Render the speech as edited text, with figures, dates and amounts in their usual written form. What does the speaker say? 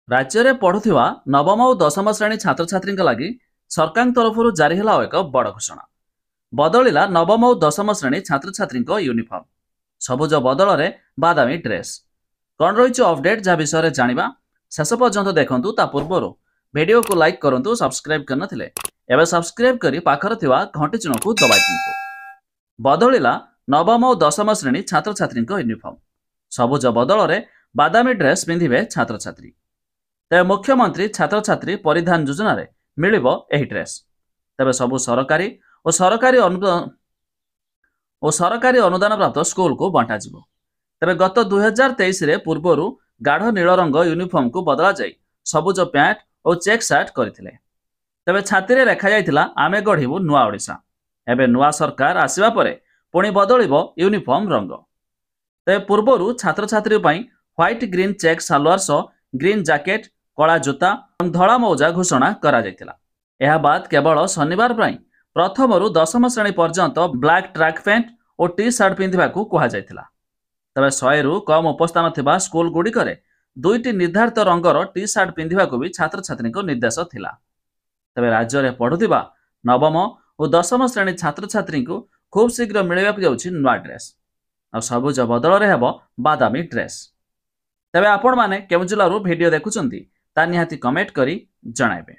राज्य में पढ़ुवा नवम और दशम श्रेणी छात्र छात्री लगी सरकार तरफ जारी है एक बड़ घोषणा। बदलिला नवम और दशम श्रेणी छात्र छात्री यूनिफर्म। सबुज बदल में बादामी ड्रेस। कौन रही अपडेट जहाँ विषय जाना शेष पर्यंत देखु। ता पूर्व वीडियो को लाइक करूँ, सब्सक्राइब करनथिले एवं सब्सक्राइब करी पाखर थिवा घंटी चिन्ह को दबाई दिंतु। बदलिला नवम और दशम श्रेणी छात्र छात्री यूनिफर्म। सबुज बदल में बादामी ड्रेस पिंधिबे छात्र छात्री। तेज मुख्यमंत्री छात्र छात्री परिधान योजन मिलिबो एही ड्रेस। तेज सबु सरकारी और सरकारी अनुदान प्राप्त स्कूल को बंटा जिवो। तेज गत 2023 रे पूर्वर गाढ़ नील रंग यूनिफॉर्म को बदला जाई सबुज पैंट और चेक सार्ट करथिले। तेज छाती लेखा जाइथिला आमे गढ़िबु नुआ ओडिशा। एबे नुआ सरकार आसिबा परे पुणी बदलिबो यूनिफॉर्म रंग। तेज पूर्वर छात्र छात्री पई व्हाइट ग्रीन चेक सालवार सह ग्रीन जैकेट, कला जोता और धड़ा मौजा घोषणा करा जायतिला। एहा बाद केवल शनिवार प्रथम रु दशम श्रेणी पर्यंत ब्लैक ट्रैक पैंट और टी सार्ट पिंधिबा को कहा जायतिला। तबे 100 रु कम उपस्थान थिबा स्कूल गुड़िकरे 2टी निर्धारित रंगर टी सार्ट पिंधिबा को भी छात्र छात्री निर्देश थिला। तबे राज्य में पढ़ुथिबा नवम और दशम श्रेणी छात्र छात्री को खूब शीघ्र मिलवाक जाउछि नुआ ड्रेस और सबुज बदल में हेबो बादामी ड्रेस। तेबे आपण माने केउ जिल्लारू वीडियो देखुचंती ता निहाती कमेंट करी जणाइबे।